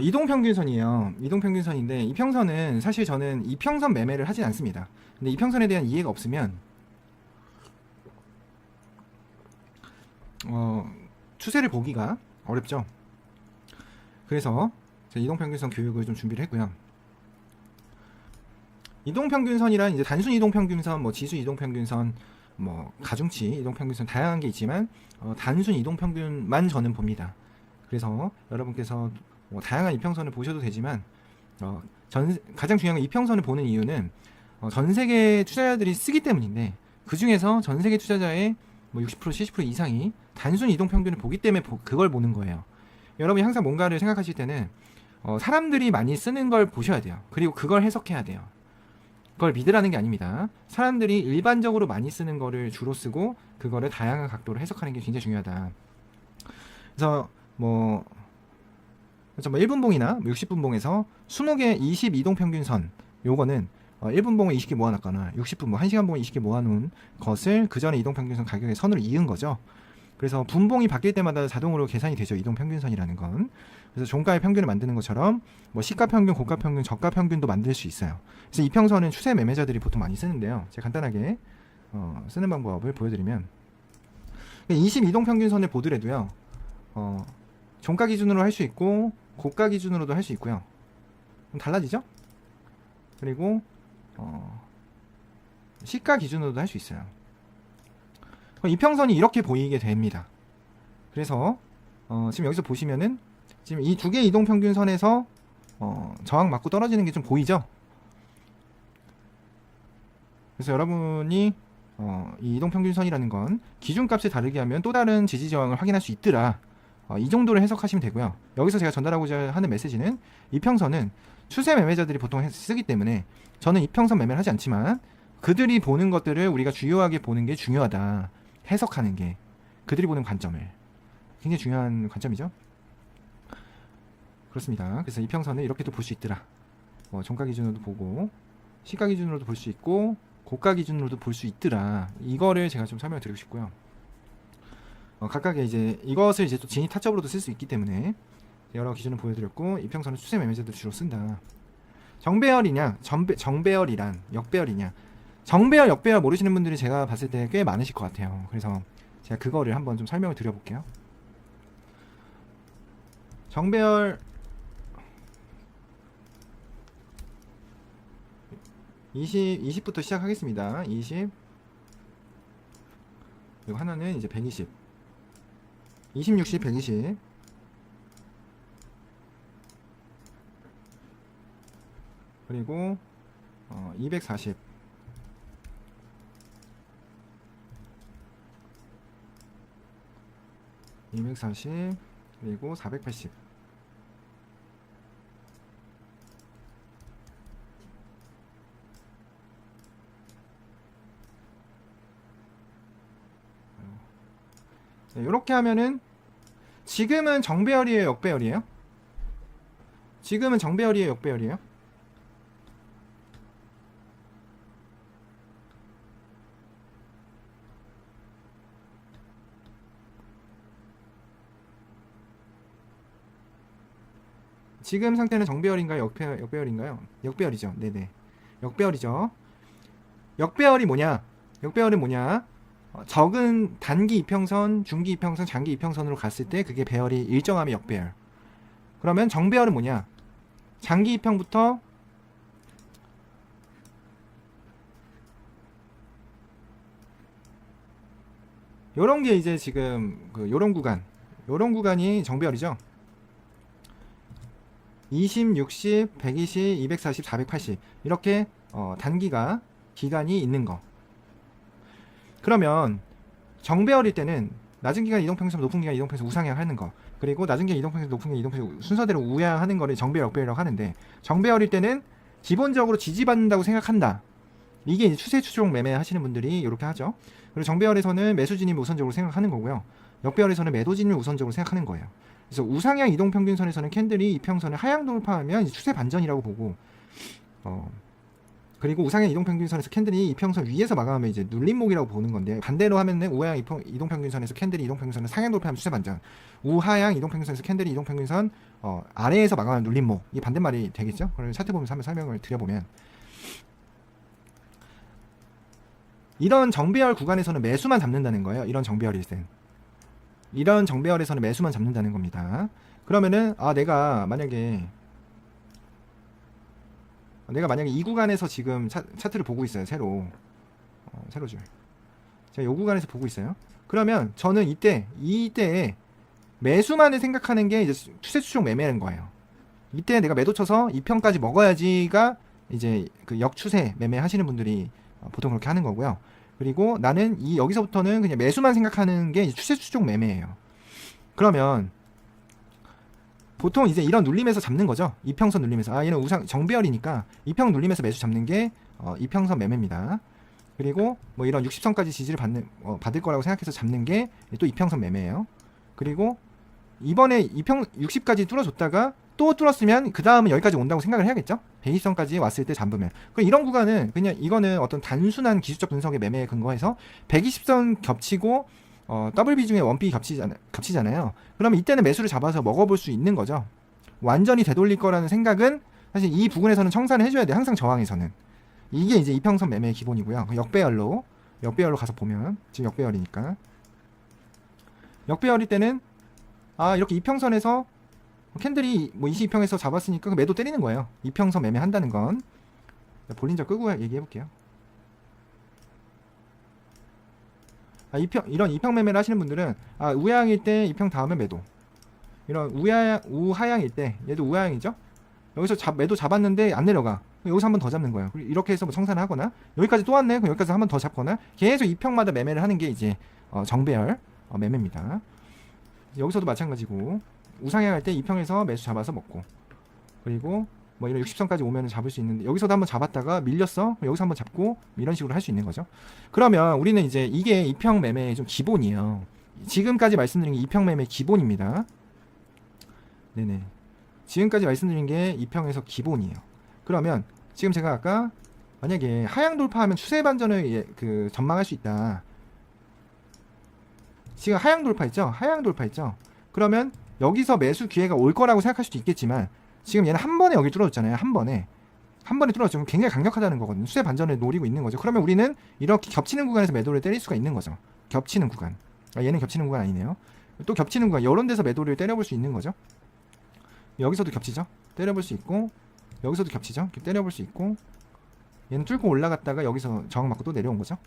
이동평균선이에요. 이동평균선인데 이평선은 사실 저는 이평선 매매를 하진 않습니다. 근데 이평선에 대한 이해가 없으면 추세를 보기가 어렵죠. 그래서 제가 이동평균선 교육을 좀 준비를 했고요. 이동평균선이란 이제 단순 이동평균선, 뭐 지수 이동평균선, 뭐 가중치 이동평균선 다양한 게 있지만 단순 이동평균만 저는 봅니다. 그래서 여러분께서 뭐 다양한 이평선을 보셔도 되지만 가장 중요한 건 이평선을 보는 이유는 전 세계 투자자들이 쓰기 때문인데 그 중에서 전 세계 투자자의 뭐 60% 70% 이상이 단순 이동평균을 보기 때문에 그걸 보는 거예요. 여러분이 항상 뭔가를 생각하실 때는 사람들이 많이 쓰는 걸 보셔야 돼요. 그리고 그걸 해석해야 돼요. 그걸 믿으라는 게 아닙니다. 사람들이 일반적으로 많이 쓰는 거를 주로 쓰고 그거를 다양한 각도로 해석하는 게 굉장히 중요하다. 그래서 뭐 1분봉이나 60분봉에서 20개 20 이동평균선, 요거는 1분봉을 20개 모아놨거나 60분봉 1시간봉을 20개 모아놓은 것을 그 전에 이동평균선 가격의 선으로 이은 거죠. 그래서 분봉이 바뀔 때마다 자동으로 계산이 되죠. 이동평균선이라는 건. 그래서 종가의 평균을 만드는 것처럼 뭐 시가평균, 고가평균, 저가평균도 만들 수 있어요. 그래서 이평선은 추세 매매자들이 보통 많이 쓰는데요. 제가 간단하게 쓰는 방법을 보여드리면 20 이동평균선을 보더라도요. 종가 기준으로 할 수 있고 고가 기준으로도 할 수 있고요. 좀 달라지죠? 그리고 시가 기준으로도 할 수 있어요. 이평선이 이렇게 보이게 됩니다. 그래서 지금 여기서 보시면은 지금 이 두 개의 이동평균선에서 저항 맞고 떨어지는 게 좀 보이죠? 그래서 여러분이 이 이동평균선이라는 건 기준값을 다르게 하면 또 다른 지지 저항을 확인할 수 있더라. 이 정도를 해석하시면 되고요. 여기서 제가 전달하고자 하는 메시지는 이평선은 추세 매매자들이 보통 쓰기 때문에 저는 이평선 매매를 하지 않지만 그들이 보는 것들을 우리가 주요하게 보는 게 중요하다. 해석하는 게 그들이 보는 관점을 굉장히 중요한 관점이죠. 그렇습니다. 그래서 이평선을 이렇게도 볼 수 있더라. 종가 기준으로도 보고 시가 기준으로도 볼 수 있고 고가 기준으로도 볼 수 있더라. 이거를 제가 좀 설명을 드리고 싶고요. 각각의 이제 이것을 이제 또 진입 타점으로도 쓸 수 있기 때문에 여러 기준을 보여드렸고 이평선은 추세 매매자들이 주로 쓴다. 정배열이냐, 정배열이란 역배열이냐. 정배열, 역배열 모르시는 분들이 제가 봤을 때 꽤 많으실 것 같아요. 그래서 제가 그거를 한번 좀 설명을 드려볼게요. 정배열 20부터 시작하겠습니다. 20 그리고 하나는 이제 120 20, 60, 120 그리고 240 240 그리고 480 이렇게 하면은 지금은 정배열이에요, 역배열이에요? 지금은 정배열이에요, 역배열이에요? 지금 상태는 정배열인가요? 역배열인가요? 역배열이죠. 네네. 역배열이죠. 역배열이 뭐냐? 역배열은 뭐냐? 적은 단기 이평선, 중기 이평선, 장기 이평선으로 갔을 때 그게 배열이 일정하면 역배열. 그러면 정배열은 뭐냐? 장기 이평부터 요런 게 이제 지금 요런 구간이 정배열이죠. 20, 60, 120, 240, 480 이렇게 단기가 기간이 있는 거. 그러면 정배열일 때는 낮은 기간 이동평균선, 높은 기간 이동평균선 우상향하는 거, 그리고 낮은 기간 이동평균선, 높은 기간 이동평균선 순서대로 우양하는 거를 정배열, 역배열이라고 하는데, 정배열일 때는 기본적으로 지지받는다고 생각한다. 이게 이제 추세 추종 매매 하시는 분들이 이렇게 하죠. 그리고 정배열에서는 매수 진입을 우선적으로 생각하는 거고요. 역배열에서는 매도 진입을 우선적으로 생각하는 거예요. 그래서 우상향 이동평균선에서는 캔들이 이평선을 하향 돌파하면 이제 추세 반전이라고 보고, 그리고 우상향 이동평균선에서 캔들이 이평선 위에서 마감하면 이제 눌림목이라고 보는 건데, 반대로 하면은 우하향 이동평균선에서 캔들이 이동평균선을 상향 돌파하면 추세 반전, 우하향 이동평균선에서 캔들이 이동평균선 아래에서 마감하면 눌림목, 이 반대말이 되겠죠? 그럼 차트 보면서 한번 설명을 드려보면, 이런 정배열 구간에서는 매수만 잡는다는 거예요. 이런 정배열일 땐, 이런 정배열에서는 매수만 잡는다는 겁니다. 그러면은 내가 만약에 이 구간에서 지금 차트를 보고 있어요. 세로줄 제가 이 구간에서 보고 있어요. 그러면 저는 이때에 매수만을 생각하는 게 이제 추세 추종 매매인 거예요. 이때 내가 매도 쳐서 2평까지 먹어야지가 이제 그 역추세 매매 하시는 분들이 보통 그렇게 하는 거고요. 그리고 나는 여기서부터는 그냥 매수만 생각하는 게 추세 추종 매매예요. 그러면 보통 이제 이런 눌림에서 잡는 거죠. 이평선 눌림에서. 얘는 우상 정배열이니까 이평 눌림에서 매수 잡는 게 이평선 매매입니다. 그리고 뭐 이런 60선까지 지지를 받을 거라고 생각해서 잡는 게 또 이평선 매매예요. 그리고 이번에 이평 60까지 뚫어줬다가 또 뚫었으면 그 다음은 여기까지 온다고 생각을 해야겠죠. 120선까지 왔을 때 잡으면. 이런 구간은 그냥 이거는 어떤 단순한 기술적 분석의 매매에 근거해서 120선 겹치고 WB 중에 원B 겹치잖아요. 그러면 이때는 매수를 잡아서 먹어볼 수 있는 거죠. 완전히 되돌릴 거라는 생각은 사실 이 부분에서는 청산을 해줘야 돼요. 항상 저항에서는. 이게 이제 이평선 매매의 기본이고요. 역배열로 가서 보면, 지금 역배열이니까, 역배열일 때는 이렇게 이평선에서 캔들이 뭐 22평에서 잡았으니까 매도 때리는 거예요. 이평선 매매 한다는 건. 볼린저 끄고 얘기해 볼게요. 이런 이평 매매를 하시는 분들은 우하향일 때 이평 다음에 매도, 이런 우하향일 때 얘도 우하향이죠. 여기서 매도 잡았는데 안 내려가. 여기서 한 번 더 잡는 거예요. 이렇게 해서 뭐 청산을 하거나, 여기까지 또 왔네. 그럼 여기까지 한 번 더 잡거나, 계속 이평마다 매매를 하는 게 이제 정배열 매매입니다. 여기서도 마찬가지고, 우상향 할 때 이평에서 매수 잡아서 먹고, 그리고 뭐 이런 60선까지 오면 잡을 수 있는데, 여기서도 한번 잡았다가 밀렸어. 여기서 한번 잡고, 이런 식으로 할 수 있는 거죠. 그러면 우리는 이제 이게 이평 매매의 좀 기본이에요. 지금까지 말씀드린 게 이평 매매 기본입니다. 네네. 지금까지 말씀드린 게 이평에서 기본이에요. 그러면 지금 제가 아까 만약에 하향 돌파하면 추세 반전을 전망할 수 있다. 지금 하향 돌파했죠? 그러면 여기서 매수 기회가 올 거라고 생각할 수도 있겠지만, 지금 얘는 한 번에 여기 뚫어줬잖아요. 한 번에 뚫어줬죠. 굉장히 강력하다는 거거든요. 추세 반전을 노리고 있는 거죠. 그러면 우리는 이렇게 겹치는 구간에서 매도를 때릴 수가 있는 거죠. 겹치는 구간. 얘는 겹치는 구간 아니네요. 또 겹치는 구간, 이런 데서 매도를 때려볼 수 있는 거죠. 여기서도 겹치죠. 때려볼 수 있고, 여기서도 겹치죠. 이렇게 때려볼 수 있고, 얘는 뚫고 올라갔다가 여기서 저항 맞고 또 내려온 거죠.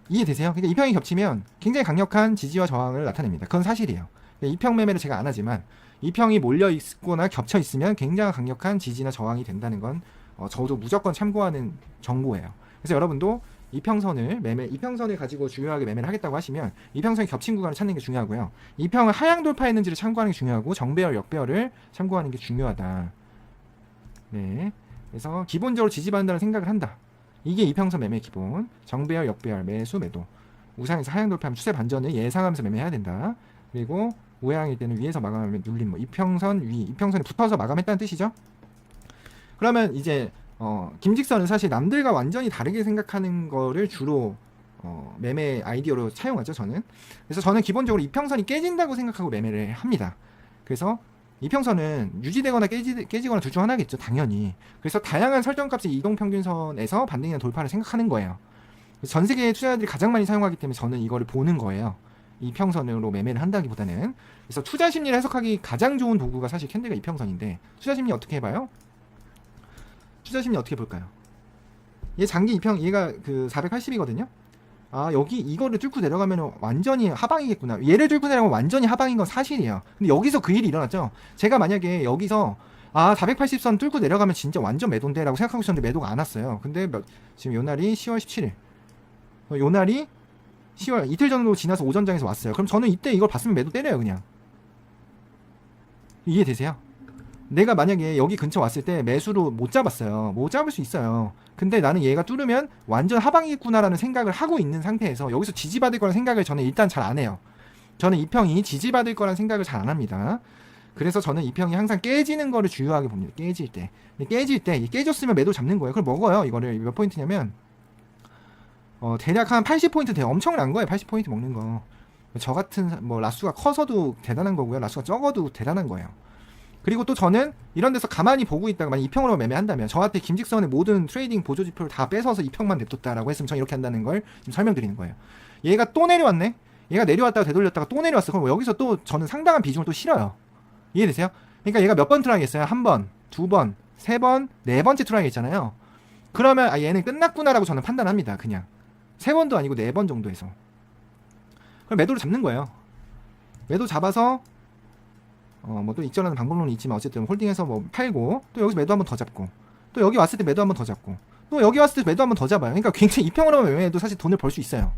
이해되세요? 그러니까 이평이 겹치면 굉장히 강력한 지지와 저항을 나타냅니다. 그건 사실이에요. 이평 매매를 제가 안 하지만, 이평이 몰려 있거나 겹쳐 있으면 굉장히 강력한 지지나 저항이 된다는 건 저도 무조건 참고하는 정보예요. 그래서 여러분도 이평선을 가지고 중요하게 매매를 하겠다고 하시면, 이평선이 겹친 구간을 찾는 게 중요하고요. 이평을 하향 돌파했는지를 참고하는 게 중요하고, 정배열, 역배열을 참고하는 게 중요하다. 네. 그래서 기본적으로 지지받는다는 생각을 한다. 이게 이평선 매매 기본. 정배열, 역배열, 매수, 매도. 우상에서 하향 돌파하면 추세 반전을 예상하면서 매매해야 된다. 그리고 우하향일 때는 위에서 마감하면 눌림, 이평선에 붙어서 마감했다는 뜻이죠. 그러면 이제 김직선은 사실 남들과 완전히 다르게 생각하는 거를 주로 매매 아이디어로 사용하죠, 저는. 그래서 저는 기본적으로 이평선이 깨진다고 생각하고 매매를 합니다. 그래서 이평선은 유지되거나 깨지거나 둘 중 하나겠죠, 당연히. 그래서 다양한 설정값의 이동평균선에서 반등이나 돌파를 생각하는 거예요. 전 세계 투자자들이 가장 많이 사용하기 때문에 저는 이거를 보는 거예요. 이평선으로 매매를 한다기보다는. 그래서 투자 심리를 해석하기 가장 좋은 도구가 사실 캔들과 이평선인데, 투자 심리 어떻게 해봐요? 투자 심리 어떻게 볼까요? 얘 장기 이평, 얘가 480이거든요. 여기 이거를 뚫고 내려가면 완전히 하방이겠구나. 얘를 뚫고 내려가면 완전히 하방인 건 사실이에요. 근데 여기서 그 일이 일어났죠. 제가 만약에 여기서 480선 뚫고 내려가면 진짜 완전 매도인데 라고 생각하고 있었는데 매도가 안 왔어요. 근데 지금 요 날이 10월 17일, 요 날이 10월 이틀 정도 지나서 오전장에서 왔어요. 그럼 저는 이때 이걸 봤으면 매도 때려요, 그냥. 이해되세요? 내가 만약에 여기 근처 왔을 때 매수로 못 잡았어요. 못 잡을 수 있어요. 근데 나는 얘가 뚫으면 완전 하방이겠구나라는 생각을 하고 있는 상태에서 여기서 지지받을 거라는 생각을 저는 일단 잘 안 해요. 저는 이 평이 지지받을 거라는 생각을 잘 안 합니다. 그래서 저는 이 평이 항상 깨지는 거를 중요하게 봅니다. 깨질 때. 깨질 때 깨졌으면 매도 잡는 거예요. 그걸 먹어요. 이거를 몇 포인트냐면 대략 한 80포인트 돼요. 엄청난 거예요. 80포인트 먹는 거. 저 같은 뭐 라수가 커서도 대단한 거고요. 라수가 적어도 대단한 거예요. 그리고 또 저는 이런 데서 가만히 보고 있다가 만약 2평으로 매매한다면 저한테 김직선의 모든 트레이딩 보조지표를 다 뺏어서 2평만 냅뒀다라고 했으면 저는 이렇게 한다는 걸 지금 설명드리는 거예요. 얘가 또 내려왔네. 얘가 내려왔다가 되돌렸다가 또 내려왔어. 그럼 여기서 또 저는 상당한 비중을 또 실어요. 이해되세요? 그러니까 얘가 몇 번 트라이 했어요? 한 번, 두 번, 세 번, 네 번째 트라이 했잖아요. 그러면 얘는 끝났구나라고 저는 판단합니다. 그냥 세 번도 아니고 네 번 정도 해서 그럼 매도를 잡는 거예요. 매도 잡아서 뭐 또 익절하는 방법론이 있지만 어쨌든 홀딩해서 뭐 팔고 또 여기서 매도 한번 더 잡고 또 여기 왔을 때 매도 한번 더 잡고 또 여기 왔을 때 매도 한번 더 잡아요. 그러니까 굉장히 2평으로 매매해도 사실 돈을 벌 수 있어요.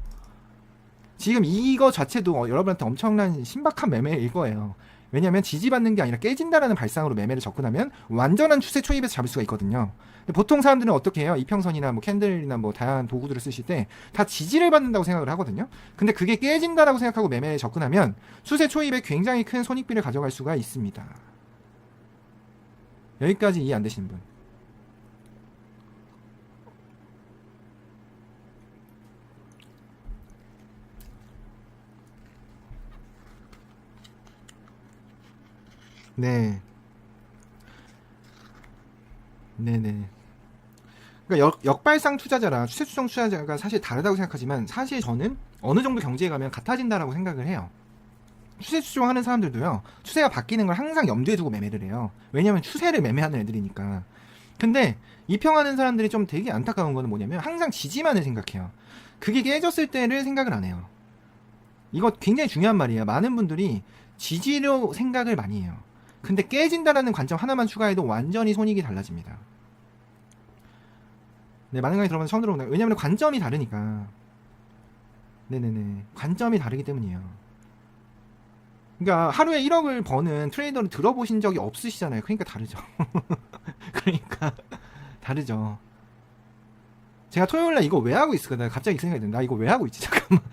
지금 이거 자체도 여러분한테 엄청난 신박한 매매일 거예요. 왜냐면 지지받는 게 아니라 깨진다라는 발상으로 매매를 접근하면 완전한 추세 초입에서 잡을 수가 있거든요. 근데 보통 사람들은 어떻게 해요? 이평선이나 뭐 캔들이나 뭐 다양한 도구들을 쓰실 때 다 지지를 받는다고 생각을 하거든요. 근데 그게 깨진다라고 생각하고 매매에 접근하면 추세 초입에 굉장히 큰 손익비를 가져갈 수가 있습니다. 여기까지 이해 안 되시는 분? 네. 네네. 그러니까 역발상 투자자랑 추세 추정 투자자가 사실 다르다고 생각하지만 사실 저는 어느 정도 경지에 가면 같아진다라고 생각을 해요. 추세 추종하는 사람들도요. 추세가 바뀌는 걸 항상 염두에 두고 매매를 해요. 왜냐면 추세를 매매하는 애들이니까. 근데 이평하는 사람들이 좀 되게 안타까운 거는 뭐냐면 항상 지지만을 생각해요. 그게 깨졌을 때를 생각을 안 해요. 이거 굉장히 중요한 말이에요. 많은 분들이 지지로 생각을 많이 해요. 근데 깨진다라는 관점 하나만 추가해도 완전히 손익이 달라집니다. 네, 많은 강의 들어보면 처음 들어본다. 왜냐면 관점이 다르니까. 네네네. 관점이 다르기 때문이에요. 그러니까 하루에 1억을 버는 트레이더를 들어보신 적이 없으시잖아요. 그러니까 다르죠. 그러니까 다르죠. 제가 토요일날 이거 왜 하고 있을까? 내가 갑자기 생각이 드는데 나 이거 왜 하고 있지? 잠깐만.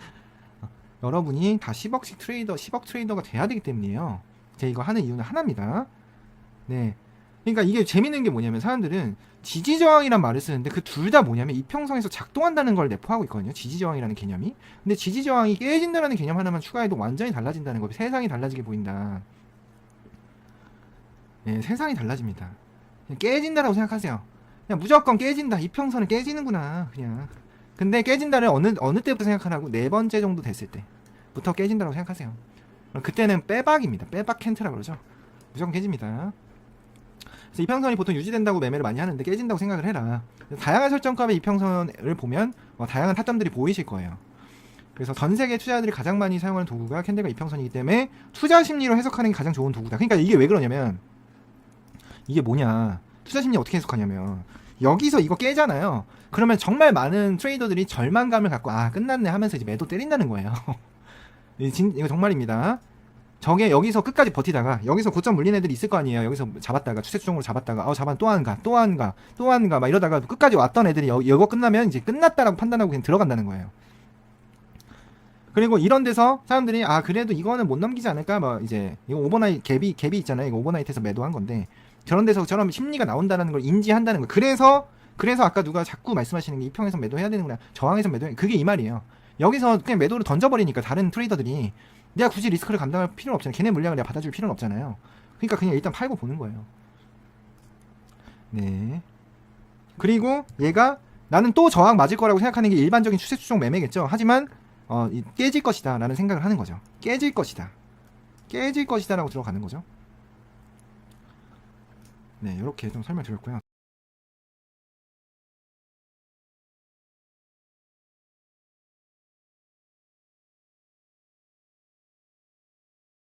여러분이 다 10억씩 트레이더, 10억 트레이더가 돼야 되기 때문이에요. 제가 이거 하는 이유는 하나입니다. 네. 그러니까 이게 재밌는 게 뭐냐면 사람들은 지지저항이란 말을 쓰는데 그 둘 다 뭐냐면 이평선에서 작동한다는 걸 내포하고 있거든요. 지지저항이라는 개념이. 근데 지지저항이 깨진다는 개념 하나만 추가해도 완전히 달라진다는 거. 세상이 달라지게 보인다. 네, 세상이 달라집니다. 깨진다라고 생각하세요. 그냥 무조건 깨진다. 이평선은 깨지는구나. 그냥. 근데 깨진다를 어느 때부터 생각하라고? 네 번째 정도 됐을 때부터 깨진다라고 생각하세요. 그때는 빼박입니다. 빼박 캔트라고 그러죠. 무조건 깨집니다. 그래서 이평선이 보통 유지된다고 매매를 많이 하는데 깨진다고 생각을 해라. 다양한 설정값의 이평선을 보면 다양한 타점들이 보이실 거예요. 그래서 전 세계 투자자들이 가장 많이 사용하는 도구가 캔들과 이평선이기 때문에 투자 심리로 해석하는 게 가장 좋은 도구다. 그러니까 이게 왜 그러냐면 이게 뭐냐, 투자 심리 어떻게 해석하냐면 여기서 이거 깨잖아요. 그러면 정말 많은 트레이더들이 절망감을 갖고 끝났네 하면서 이제 매도 때린다는 거예요. 이거 정말입니다. 저게 여기서 끝까지 버티다가 여기서 고점 물린 애들이 있을 거 아니에요. 여기서 잡았다가 추세 추종으로 잡았다가 잡아 또 안 가 막 이러다가 끝까지 왔던 애들이 이거 끝나면 이제 끝났다라고 판단하고 그냥 들어간다는 거예요. 그리고 이런 데서 사람들이 그래도 이거는 못 넘기지 않을까, 뭐 이제 이거 오버나잇 갭이 있잖아요. 이거 오버나잇에서 매도한 건데 저런 데서 저런 심리가 나온다는 걸 인지한다는 거예요. 그래서 아까 누가 자꾸 말씀하시는 게 이평에서 매도해야 되는구나, 저항에서 매도해, 그게 이 말이에요. 여기서 그냥 매도를 던져버리니까 다른 트레이더들이 내가 굳이 리스크를 감당할 필요는 없잖아요. 걔네 물량을 내가 받아줄 필요는 없잖아요. 그러니까 그냥 일단 팔고 보는 거예요. 네. 그리고 얘가 나는 또 저항 맞을 거라고 생각하는 게 일반적인 추세 추종 매매겠죠. 하지만 깨질 것이다 라는 생각을 하는 거죠. 깨질 것이다 라고 들어가는 거죠. 네, 이렇게 좀 설명드렸고요.